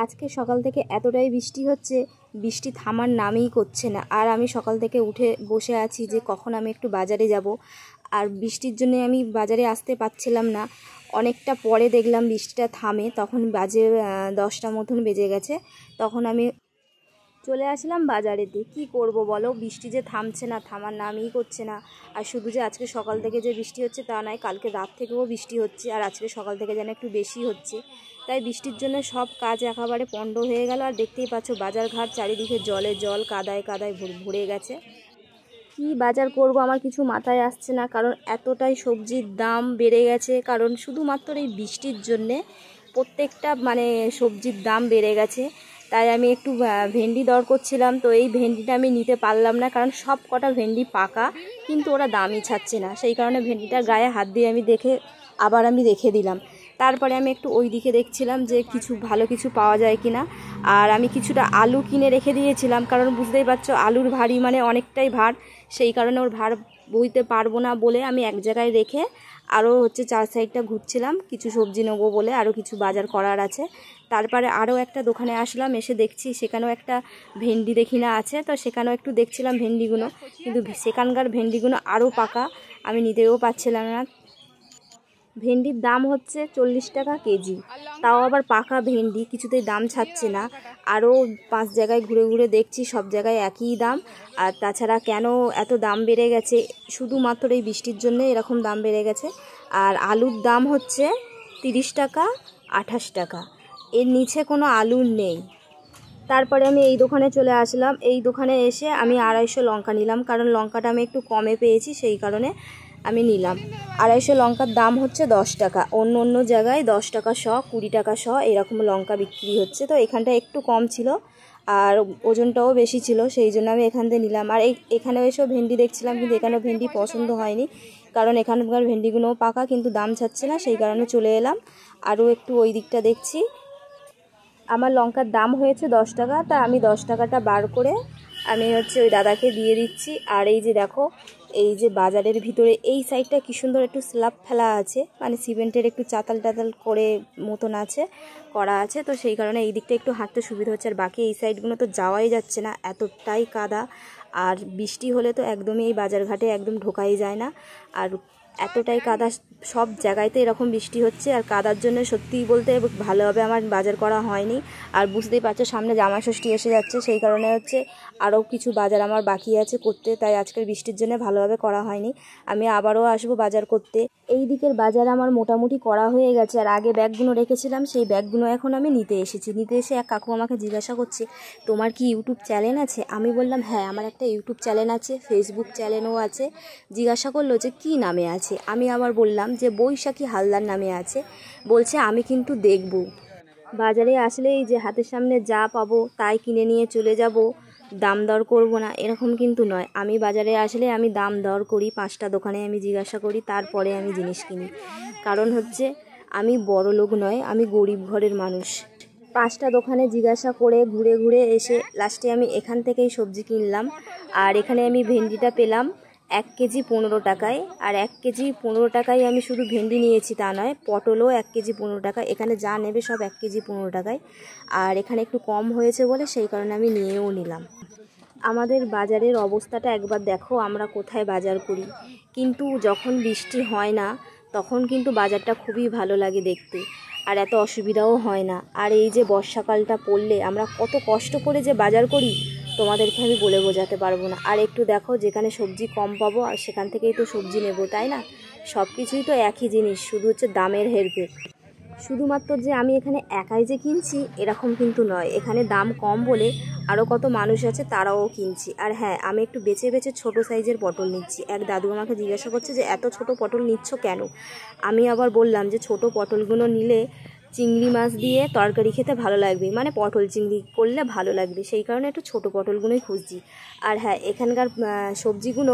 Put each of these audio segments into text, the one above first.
আজকে সকাল থেকে এতটাই বৃষ্টি হচ্ছে, বৃষ্টি থামার নামই করছে না। আর আমি সকাল থেকে উঠে বসে আছি যে কখন আমি একটু বাজারে যাব। আর বৃষ্টির জন্য আমি বাজারে আসতে পারছিলাম না। অনেকটা পরে দেখলাম বৃষ্টিটা থামে, তখন বাজে 10টা মতন বেজে গেছে। তখন আমি চলে আসলাম বাজারেতে। কি করব বলো, বৃষ্টি যে থামছে না, থামার নামই করছে না। আর শুধু যে আজকে সকাল থেকে যে বৃষ্টি হচ্ছে তা নয়, কালকে রাত থেকেও বৃষ্টি হচ্ছে, আর আজকে সকাল থেকে যেন একটু বেশি হচ্ছে। তাই বৃষ্টির জন্য সব কাজ একেবারে পণ্ড হয়ে গেল। আর দেখতেই পাচ্ছ বাজারঘাট চারিদিকে জলে জল, কাদায় কাদায় ভরে গেছে। কি বাজার করব আমার কিছু মাথায় আসছে না, কারণ এতটাই সবজির দাম বেড়ে গেছে। কারণ শুধুমাত্র এই বৃষ্টির জন্যে প্রত্যেকটা সবজির দাম বেড়ে গেছে। তাই আমি একটু ভেন্ডি দর করছিলাম, তো এই ভেন্ডিটা আমি নিতে পারলাম না, কারণ সব কটা ভেন্ডি পাকা, কিন্তু ওরা দামই ছাড়ছে না। সেই কারণে ভেন্ডিটার গায়ে হাত দিয়ে আমি আবার রেখে দিলাম। তারপরে আমি একটু ওই দিকে দেখছিলাম যে কিছু ভালো কিছু পাওয়া যায় কিনা। আর আমি কিছুটা আলু কিনে রেখে দিয়েছিলাম, কারণ বুঝতেই পারছো আলুর ভারী অনেকটাই ভার। সেই কারণে ওর ভার বইতে পারবো না বলে আমি এক জায়গায় রেখে আরও চার সাইডটা ঘুরছিলাম, কিছু সবজি নেবো বলে, আরও কিছু বাজার করার আছে। তারপরে আরও একটা দোকানে আসলাম, এসে দেখছি সেখানেও একটা ভেন্ডি দেখি না আছে, তো সেখানেও একটু দেখছিলাম ভেন্ডিগুলো, কিন্তু সেখানকার ভেন্ডিগুলো আরও পাকা, আমি নিতেও পারছিলাম না। ভেন্ডির দাম হচ্ছে 40 টাকা কেজি, তাও আবার পাকা ভেন্ডি, কিছুতেই দাম ছাড়ছে না। আরও 5 জায়গায় ঘুরে ঘুরে দেখছি, সব জায়গায় একই দাম। আর তাছাড়া কেন এত দাম বেড়ে গেছে, শুধুমাত্র এই বৃষ্টির জন্য এরকম দাম বেড়ে গেছে। আর আলুর দাম হচ্ছে 30 টাকা, 28 টাকা, এর নিচে কোনো আলু নেই। তারপরে আমি এই দোকানে চলে আসলাম। এই দোকানে এসে আমি 250 লঙ্কা নিলাম, কারণ লঙ্কাটা আমি একটু কমে পেয়েছি, সেই কারণে আমি নিলাম। 250 লঙ্কার দাম হচ্ছে 10 টাকা। অন্য জায়গায় 10 টাকা শ, 20 টাকা শ এরকম লঙ্কা বিক্রি হচ্ছে, তো এখানটা একটু কম ছিল আর ওজনটাও বেশি ছিল, সেই জন্য আমি এখান থেকে নিলাম। আর এখানেও এসেও ভেন্ডি দেখছিলাম, কিন্তু এখানেও ভেন্ডি পছন্দ হয়নি, কারণ এখানকার ভেন্ডিগুলোও পাকা, কিন্তু দাম ছাড়ছে না, সেই কারণে চলে এলাম। আরও একটু ওই দিকটা দেখছি। আমার লঙ্কার দাম হয়েছে 10 টাকা, তা আমি 10 টাকাটা বার করে আমি ওই দাদাকে দিয়ে দিচ্ছি। আর এই যে দেখো, এই যে বাজারের ভিতরে এই সাইডটা কি সুন্দর একটু স্ল্যাব ফেলা আছে, সিমেন্টের একটু চাতাল টাতাল করে মতন করা আছে, তো সেই কারণে এই দিকটা একটু হাঁটতে সুবিধা হচ্ছে। আর বাকি এই সাইডগুলো তো যাওয়াই যাচ্ছে না, এতটাই কাদা। আর বৃষ্টি হলে তো একদমই এই বাজারঘাটে একদম ঢোকাই যায় না। আর এতটাই কাদা, সব জায়গায়তে এরকম বৃষ্টি হচ্ছে। আর কাদার জন্য সত্যিই বলতে ভালোভাবে আমার বাজার করা হয়নি। আর বুঝতেই পারছো সামনে জামাই ষষ্ঠী এসে যাচ্ছে, সেই কারণে আরও কিছু বাজার আমার বাকি আছে করতে, তাই আজকের বৃষ্টির জন্য ভালোভাবে করা হয়নি। আমি আবারও আসবো বাজার করতে। এই দিকের বাজার আমার মোটামুটি করা হয়ে গেছে। আর আগে ব্যাগগুলো রেখেছিলাম, সেই ব্যাগগুলো এখন আমি নিতে এসে এক কাকু আমাকে জিজ্ঞাসা করছে, তোমার কি ইউটিউব চ্যানেল আছে? আমি বললাম হ্যাঁ, আমার একটা ইউটিউব চ্যানেল আছে, ফেসবুক চ্যানেলও আছে। জিজ্ঞাসা করলো যে কী নামে আছে? আমি আবার বললাম যে বৈশাখী হালদার নামে আছে। বলছে আমি কিন্তু দেখব, বাজারে আসলেই যে হাতের সামনে যা পাবো তাই কিনে নিয়ে চলে যাব, দাম দর করব না, এরকম কিন্তু নয়। আমি বাজারে আসলে আমি দাম দর করি, 5টা দোকানে আমি জিজ্ঞাসা করি, তারপরে আমি জিনিস কিনি। কারণ আমি বড় লোক নয়, আমি গরিব ঘরের মানুষ। 5টা দোকানে জিজ্ঞাসা করে ঘুরে ঘুরে এসে লাস্টে আমি এখান থেকেই সবজি কিনলাম। আর এখানে আমি ভেন্ডিটা পেলাম 1 কেজি 15 টাকায়। আর 1 কেজি 15 টাকায় আমি শুধু ভেন্ডি নিয়েছি তা নয়, পটলও 1 কেজি 15 টাকা। এখানে যা নেবে সব 1 কেজি 15 টাকায়। আর এখানে একটু কম হয়েছে বলে সেই কারণে আমি নিয়েও নিলাম। আমাদের বাজারের অবস্থাটা একবার দেখো, আমরা কোথায় বাজার করি, কিন্তু যখন বৃষ্টি হয় না তখন কিন্তু বাজারটা খুবই ভালো লাগে দেখতে, আর এত অসুবিধাও হয় না। আর এই যে বর্ষাকালটা পড়লে আমরা কত কষ্ট করে যে বাজার করি, তোমাদেরকে আমি বলে বোঝাতে পারবো না। আর একটু দেখো, যেখানে সবজি কম পাবো আর সেখান থেকেই তো সবজি নেবো, তাই না? সব কিছুই তো একই জিনিস, শুধু দামের হেরফের। শুধুমাত্র যে আমি এখানে একাই যে কিনছি এরকম কিন্তু নয়, এখানে দাম কম বলে আরও কত মানুষ আছে তারাও কিনছি। আর হ্যাঁ, আমি একটু বেছে বেছে ছোট সাইজের পটল নিচ্ছি। এক দাদু আমাকে জিজ্ঞাসা করছে যে এত ছোট পটল নিচ্ছ কেন? আমি আবার বললাম যে ছোট পটলগুলো নিলে চিংড়ি মাছ দিয়ে তরকারি খেতে ভালো লাগবে, পটল চিংড়ি করলে ভালো লাগবে, সেই কারণে একটু ছোট পটলগুলোই খুঁজছি। আর হ্যাঁ, এখানকার সবজিগুলো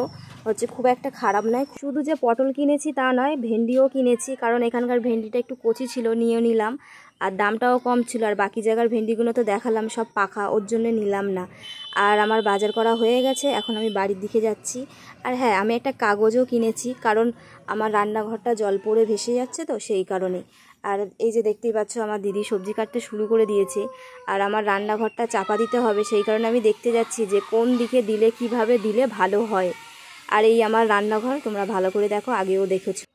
খুব একটা খারাপ নয়। শুধু যে পটল কিনেছি তা নয়, ভেন্ডিও কিনেছি, কারণ এখানকার ভেন্ডিটা একটু কচি ছিল, নিয়ে নিলাম। আর দামটাও কম ছিল। আর বাকি জায়গার ভেন্ডিগুলো তো দেখালাম সব পাকা, ওর জন্য নিলাম না। আর আমার বাজার করা হয়ে গেছে, এখন আমি বাড়ির দিকে যাচ্ছি। আর হ্যাঁ, আমি একটা কাগজও কিনেছি, কারণ আমার রান্নাঘরটা জল পড়ে ভেসে যাচ্ছে, তো সেই কারণে। আর এই যে দেখতেই পাচ্ছ আমার দিদি সবজি কাটতে শুরু করে দিয়েছে, আর আমার রান্নাঘরটা চাপা দিতে হবে, সেই কারণে আমি দেখতে যাচ্ছি যে কোন দিকে দিলে কিভাবে দিলে ভালো হয়। আর এই আমার রান্নাঘর তোমরা ভালো করে দেখো, আগেও দেখেছো।